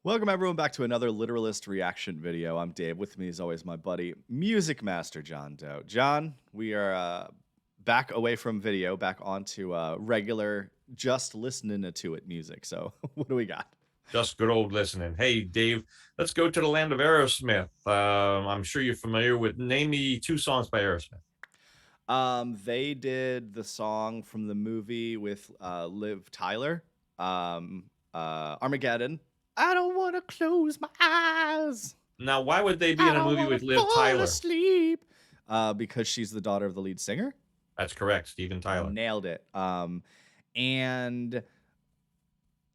Welcome everyone back to another Literalist reaction video. I'm Dave. With me as always my buddy, Music Master John Doe. John, we are back away from video, back onto regular, just listening to it music. So what do we got? Just good old listening. Hey, Dave, let's go to the land of Aerosmith. I'm sure you're familiar with, name me two songs by Aerosmith. They did the song from the movie with Liv Tyler, Armageddon. I don't want to close my eyes. Now, why would they be in a movie with Liv Tyler? Asleep. Because she's the daughter of the lead singer. That's correct, Steven Tyler. Nailed it. And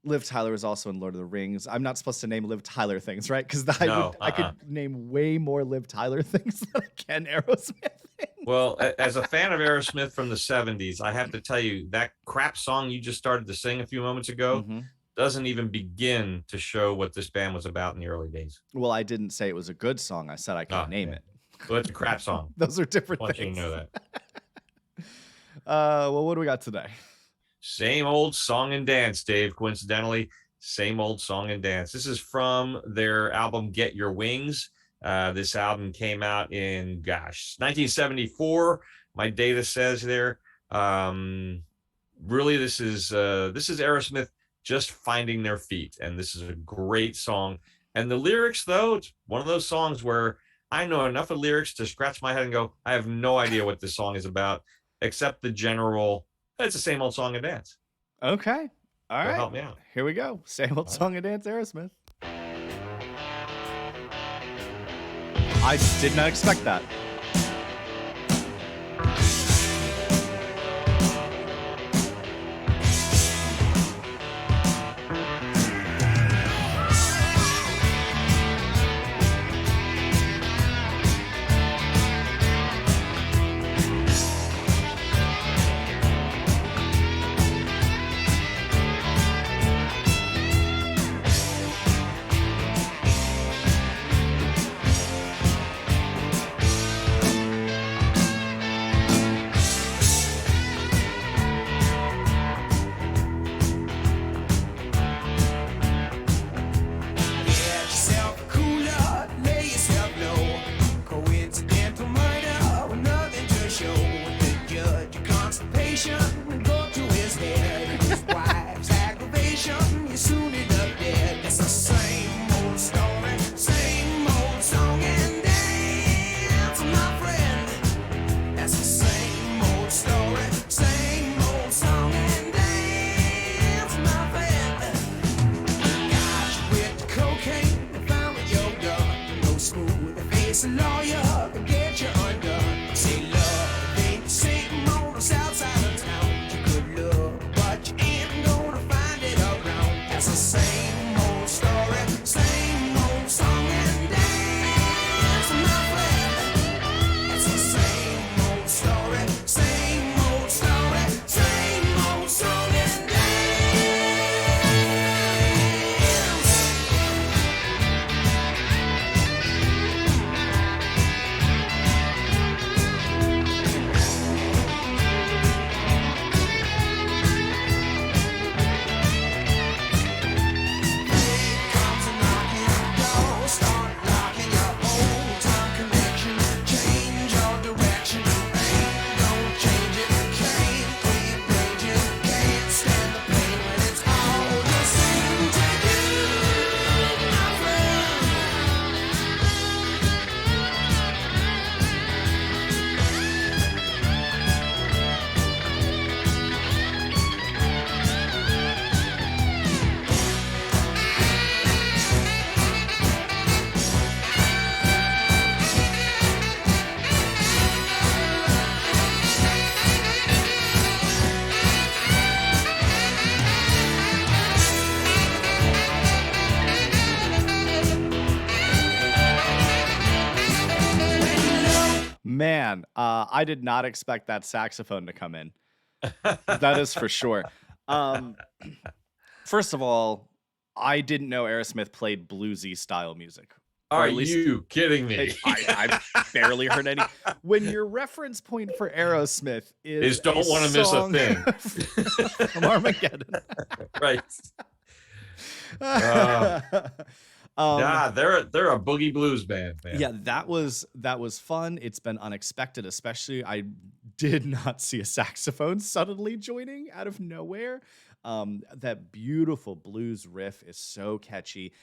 Liv Tyler was also in Lord of the Rings. I'm not supposed to name Liv Tyler things, right? Because I could name way more Liv Tyler things than I can Aerosmith things. Well, as a fan of Aerosmith from the 70s, I have to tell you, that crap song you just started to sing a few moments ago doesn't even begin to show what this band was about in the early days. Well, I didn't say it was a good song. I said I can't name it. Well, it's a crap song. Those are different things. I want you to know that. Well, what do we got today? Same old song and dance, Dave, coincidentally. Same old song and dance. This is from their album, Get Your Wings. This album came out in, 1974. My data says there. Really, this is Aerosmith just finding their feet, and this is a great song. And the lyrics, though, it's one of those songs where I know enough of lyrics to scratch my head and go, I have no idea what this song is about, except the general, it's the same old song and dance. Okay. All right. Help me out. Here we go. Same old song and dance, Aerosmith. I did not expect that. Man, I did not expect that saxophone to come in. That is for sure. First of all, I didn't know Aerosmith played bluesy style music. Are you kidding me? I barely heard any. When your reference point for Aerosmith is don't want to miss a thing from Armageddon, right? um, Yeah, they're a boogie blues band, man. yeah, that was fun. It's been unexpected, especially I did not see a saxophone suddenly joining out of nowhere. That beautiful blues riff is so catchy.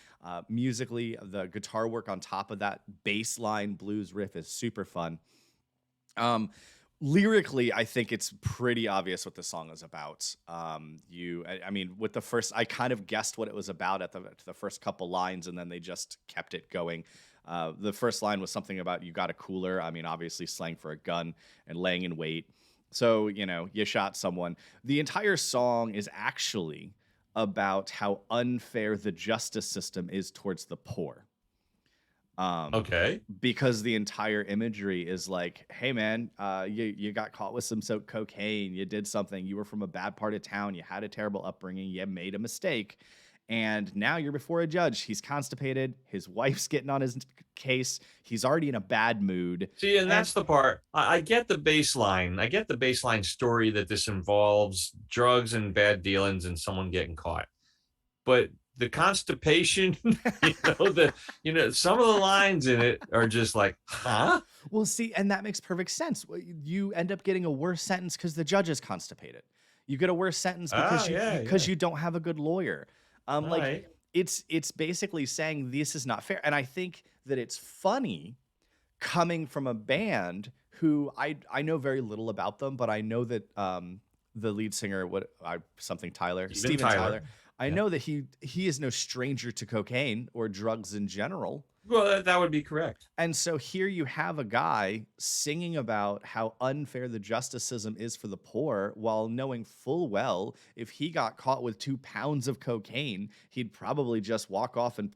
Musically, the guitar work on top of that bass line blues riff is super fun. Um, Lyrically, I think it's pretty obvious what the song is about. I mean, with the first, I kind of guessed what it was about at the first couple lines, and then they just kept it going. The first line was something about you got a cooler. I mean, obviously slang for a gun and laying in wait. So, you shot someone. The entire song is actually about how unfair the justice system is towards the poor. um Okay. because the entire imagery is like, hey man, you got caught with some cocaine, you did something, you were from a bad part of town, you had a terrible upbringing, you made a mistake, and now you're before a judge. He's constipated, his wife's getting on his case, he's already in a bad mood. See, and And that's the part. I get the baseline. I get the baseline story that this involves drugs and bad dealings and someone getting caught. But the constipation, some of the lines in it are just like, huh? well, see, and that makes perfect sense. You end up getting a worse sentence because the judge is constipated. You get a worse sentence Oh, because you yeah, because yeah. you don't have a good lawyer. All Like, right. it's basically saying this is not fair, and I think that it's funny coming from a band who I know very little about them, but I know that the lead singer, something Tyler, Steven Steven Tyler. Tyler, I Yeah. know that he is no stranger to cocaine or drugs in general. Well, that would be correct. And so here you have a guy singing about how unfair the justice system is for the poor, while knowing full well if he got caught with 2 pounds of cocaine, he'd probably just walk off and,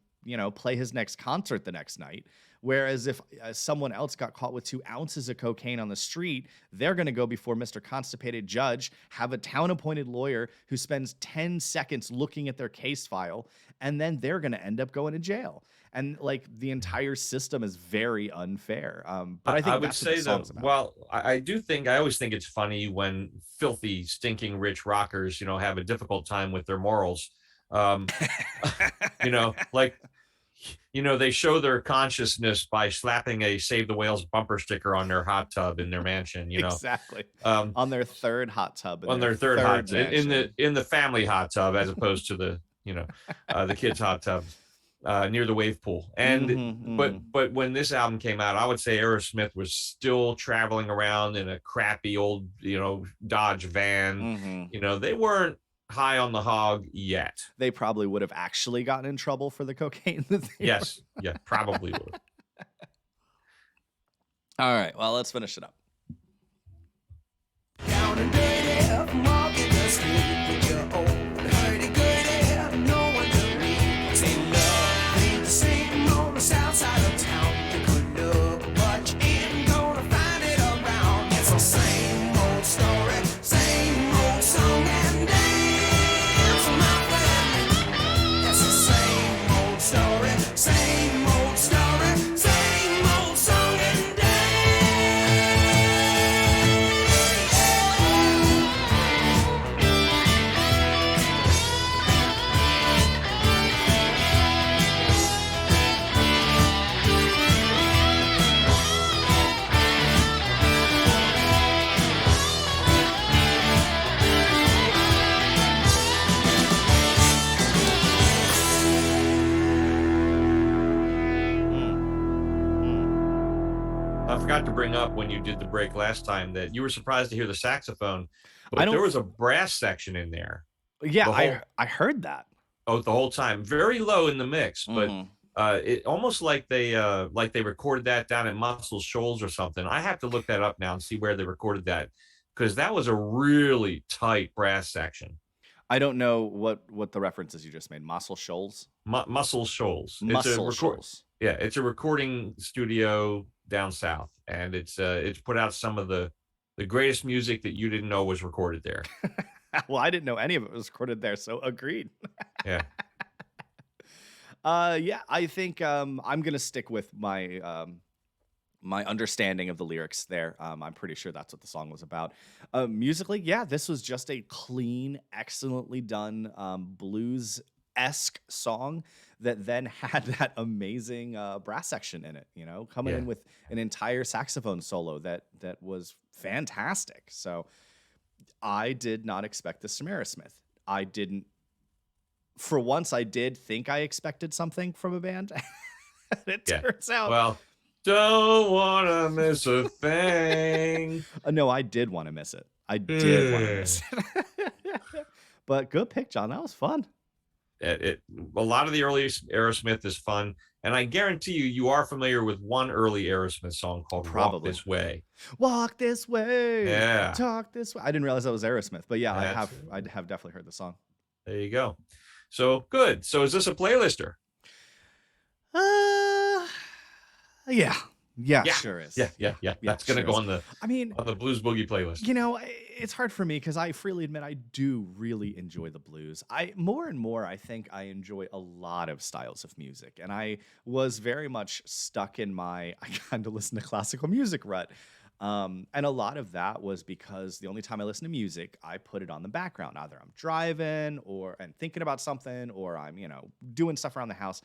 play his next concert the next night. Whereas if someone else got caught with 2 ounces of cocaine on the street, they're going to go before Mr. Constipated Judge, have a town appointed lawyer who spends 10 seconds looking at their case file, and then they're going to end up going to jail. And like the entire system is very unfair. But I I think would that's what the say that, song's about. well, I always think it's funny when filthy, stinking rich rockers, have a difficult time with their morals. Um, like, they show their consciousness by slapping a Save the Whales bumper sticker on their hot tub in their mansion. Exactly. Um, On their third hot tub in on their their third hot third tub, in the mansion. in the family hot tub, as opposed to the kids hot tubs near the wave pool. And but Hmm. but when this album came out, I would say Aerosmith was still traveling around in a crappy old Dodge van. Hmm. They weren't high on the hog yet. They probably would have actually gotten in trouble for the cocaine that they were. Yes, yeah, probably would. All right, well, let's finish it up. Down and dirty, walking the street with your old hurdy-gurdy, no one to read. Say love ain't the same on the south side of town. You could look, but you ain't gonna find it around. It's the same old story, same old song and dance, my friend. It's the same old story, same old story, same old song and dance. I forgot to bring up when you did the break last time that you were surprised to hear the saxophone, I but there don't. was a brass section in there Yeah, the whole I heard that. the whole time, very low in the mix, but Hmm. it almost like they recorded that down at Muscle Shoals or something. I have to look that up now and see where they recorded that, because that was a really tight brass section. I don't know what the references you just made. Muscle Shoals. Muscle Shoals. Muscle Shoals. Yeah, it's a recording studio down south, and it's put out some of the greatest music that you didn't know was recorded there. Well, I didn't know any of it was recorded there, so agreed. Yeah. Yeah, I think I'm gonna stick with my understanding of the lyrics there. I'm pretty sure that's what the song was about. Musically, yeah, this was just a clean, excellently done blues esque song that then had that amazing brass section in it, coming Yeah. in with an entire saxophone solo that was fantastic. So I did not expect this from Aerosmith. I didn't. For once, I did think I expected something from a band. It Yeah. turns out, Well, don't want to miss a thing. no, I did want to miss it. I did want to miss it. But good pick, John. That was fun. A lot of the early Aerosmith is fun, and I guarantee you are familiar with one early Aerosmith song called "Walk Probably. This Way." Walk this way. Yeah. Talk this way. I didn't realize that was Aerosmith, but yeah, That's I have definitely heard the song. There you go. So good. So is this a playlister? Yeah. Yeah, Yeah. sure is. Yeah. That's gonna sure go is. on the I mean, Blues Boogie playlist. it's hard for me because I freely admit I do really enjoy the blues. More and more, I think I enjoy a lot of styles of music. And I was very much stuck in I kind of listen to classical music rut. And a lot of that was because the only time I listen to music, I put it on the background. Either I'm driving and thinking about something, or I'm, doing stuff around the house.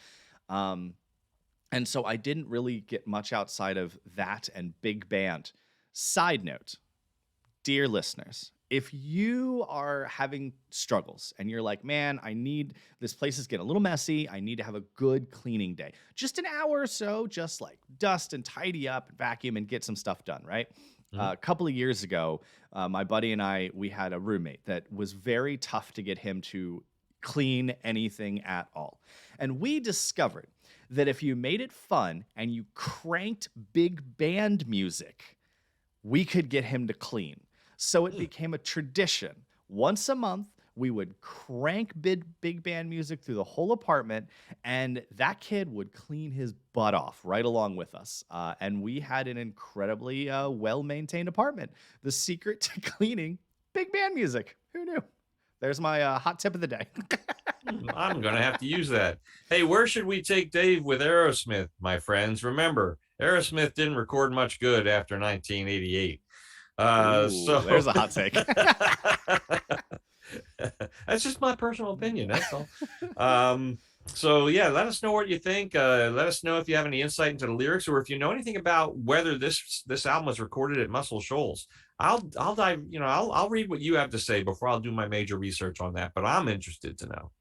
And so I didn't really get much outside of that and big band. Side note, dear listeners, if you are having struggles and you're like, man, this place is getting a little messy. I need to have a good cleaning day. Just an hour or so, just like dust and tidy up, vacuum, and get some stuff done, right? A couple of years ago, my buddy and we had a roommate that was very tough to get him to clean anything at all. And we discovered that if you made it fun and you cranked big band music, we could get him to clean. So it became a tradition. Once a month, we would crank big band music through the whole apartment, and that kid would clean his butt off right along with us. And we had an incredibly well-maintained apartment. The secret to cleaning big band music. Who knew? There's my hot tip of the day. I'm going to have to use that. Hey, where should we take Dave with Aerosmith, my friends? Remember, Aerosmith didn't record much good after 1988. So there's a hot take. That's just my personal opinion. That's all. So yeah, let us know what you think. Let us know if you have any insight into the lyrics, or if you know anything about whether this album was recorded at Muscle Shoals. I'll dive, I'll read what you have to say before I'll do my major research on that, but I'm interested to know.